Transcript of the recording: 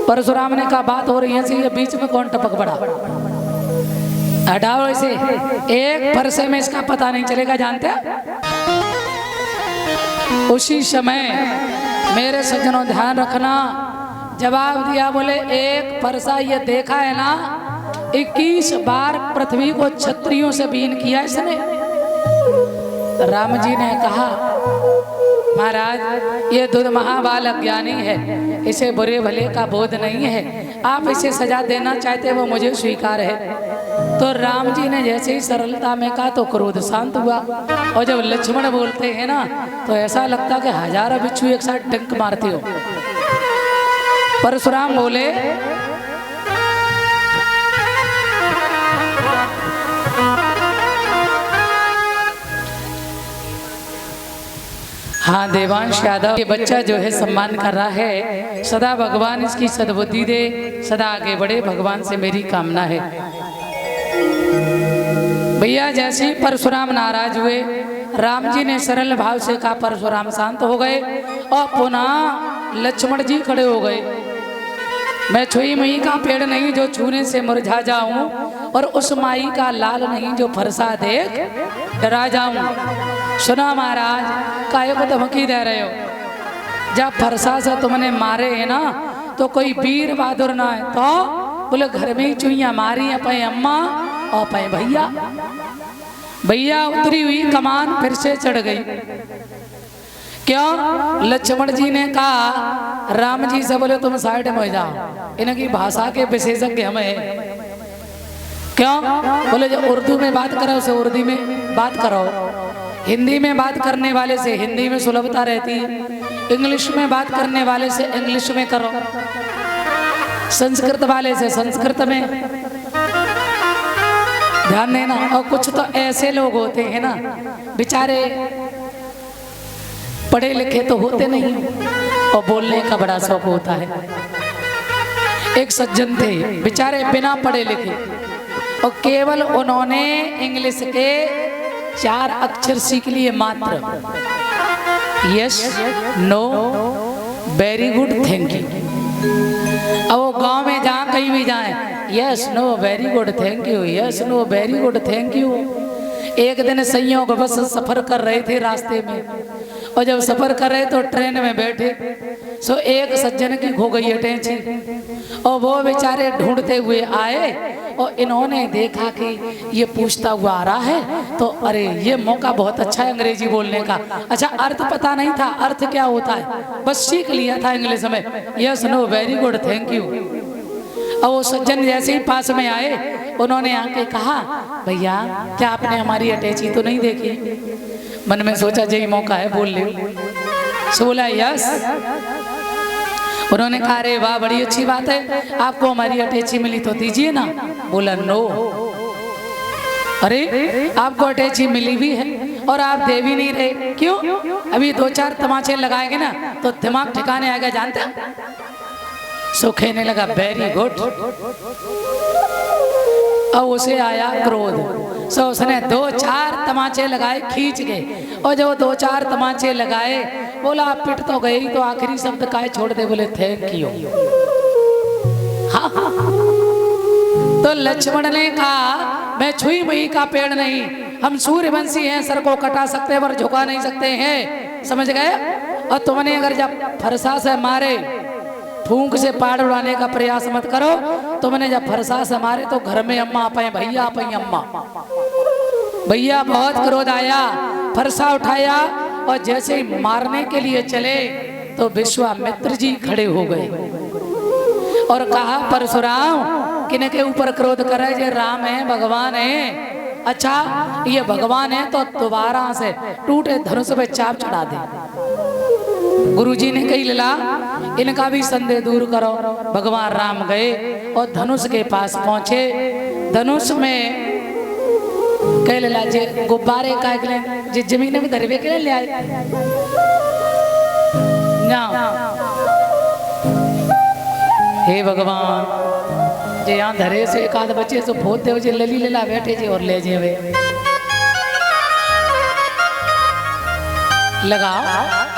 परशुराम ने कहा बात हो रही है, ये बीच में कौन टपक पड़ा? हटाओ इसे, एक फरसे में इसका पता नहीं चलेगा, जानते? उसी समय मेरे सज्जनों ध्यान रखना, जवाब दिया, बोले एक फरसा ये देखा है ना, 21 बार पृथ्वी को क्षत्रियों से बीन किया इसने। राम जी ने कहा महाराज ये दूध महाबालक ज्ञानी है, इसे बुरे भले का बोध नहीं है, आप इसे सजा देना चाहते वो मुझे स्वीकार है। तो राम जी ने जैसे ही सरलता में कहा तो क्रोध शांत हुआ। और जब लक्ष्मण बोलते हैं ना तो ऐसा लगता कि हजारों बिच्छू एक साथ डंक मारते हो। परशुराम बोले हाँ देवांश यादव, ये बच्चा जो है सम्मान कर रहा है, सदा भगवान इसकी सद्बुद्धि दे, सदा आगे बढ़े, भगवान से मेरी कामना है। भैया जैसे ही परशुराम नाराज हुए, राम जी ने सरल भाव से कहा, परशुराम शांत हो गए और पुनः लक्ष्मण जी खड़े हो गए। मैं छुई मुई का पेड़ नहीं जो छूने से मुरझा जाऊं, और उस माई का लाल नहीं जो फरसा देख डरा जाऊं। सुना महाराज, काहे को धमकी दे रहे हो? जब फरसा से तुमने मारे है ना तो कोई वीर बहादुर ना है, तो बोले घर में ही चुईया मारी अपने अम्मा और अपने भैया। भैया उतरी हुई कमान फिर से चढ़ गई। क्यों? लक्ष्मण जी ने कहा राम जी से, बोले तुम साइड में हो जाओ, इनकी भाषा के विशेषज्ञ हम हैं। क्यों? बोले जो उर्दू में बात करो उसे उर्दू में बात करो, हिंदी में बात करने वाले से हिंदी में सुलभता रहती है, इंग्लिश में बात करने वाले से इंग्लिश में करो, संस्कृत वाले से संस्कृत में। ध्यान देना। और कुछ तो ऐसे लोग होते हैं ना बेचारे पढ़े लिखे तो होते नहीं और बोलने का बड़ा शौक होता है। एक सज्जन थे बेचारे बिना पढ़े लिखे, और केवल उन्होंने इंग्लिश के 4 अक्षर सीख लिए मात्र, yes know very good thank you. अब वो गांव में जहाँ कहीं भी जाए, yes know very good thank you, yes know very good thank you. एक दिन संयोग बस सफर कर रहे थे रास्ते में, और जब सफर कर रहे तो ट्रेन में बैठे, सो एक सज्जन की खो गई अटैची, और वो बेचारे ढूंढते हुए आए, और इन्होंने देखा कि ये पूछता हुआ आ रहा है, तो अरे ये मौका बहुत अच्छा है अंग्रेजी बोलने का। अच्छा अर्थ पता नहीं था, अर्थ क्या होता है, बस सीख लिया था इंग्लिश में, yes know very good thank you. और वो सज्जन जैसे ही पास में आए, उन्होंने आके कहा भैया क्या आपने हमारी अटैची तो नहीं देखी? मन में सोचा यही मौका है बोल ले। सो बोला यस। उन्होंने कहा अरे वाह बड़ी अच्छी बात है, आपको हमारी अटैची मिली तो दीजिए ना। बोला नो। अरे आपको अटैची मिली भी है और आप दे भी नहीं रहे, क्यों? अभी 2-4 तमाचे लगाएंगे ना तो दिमाग ठिकाने आएगा, जानते हैं? सो कहने लगा वेरी गुड। और उसे आया क्रोध, सो उसने 2-4 तमाचे लगाए खींच के, और जब 2-4 तमाचे लगाए, बोला आप पिट तो गई तो आखिरी शब्द काहे छोड़ दे? बोले थैंक यू। हाँ। तो लक्ष्मण ने कहा मैं छुई मुई का पेड़ नहीं, हम सूर्यवंशी हैं, सर को कटा सकते हैं पर झुका नहीं सकते हैं, समझ गए? और तुमने अगर जब फरसा से मारे, फूंक से पाड़ उड़ाने का प्रयास मत करो, तुमने जब फरसा से मारे तो घर में अम्मा पाए भैया पाई अम्मा। भैया बहुत क्रोध आया, फरसा उठाया, और जैसे ही मारने के लिए चले तो विश्वामित्र जी खड़े हो गए और कहा परशुराम किन के ऊपर क्रोध कर रहे? ये राम है, भगवान है। अच्छा ये भगवान है तो दोबारा से टूटे धनुष पे चाप चढ़ा दे। गुरुजी ने कही लीला इनका भी संदेह दूर करो। भगवान राम गए और धनुष के पास पहुंचे। धनुष में कह लीला जे गुब्बारे का जे जमीन में धरवे के लिए ले आए ना। हे भगवान जे यहाँ धरे से एक आध बच्चे से फोत दे जे लली लीला बैठे जे और ले जेवे लगाओ।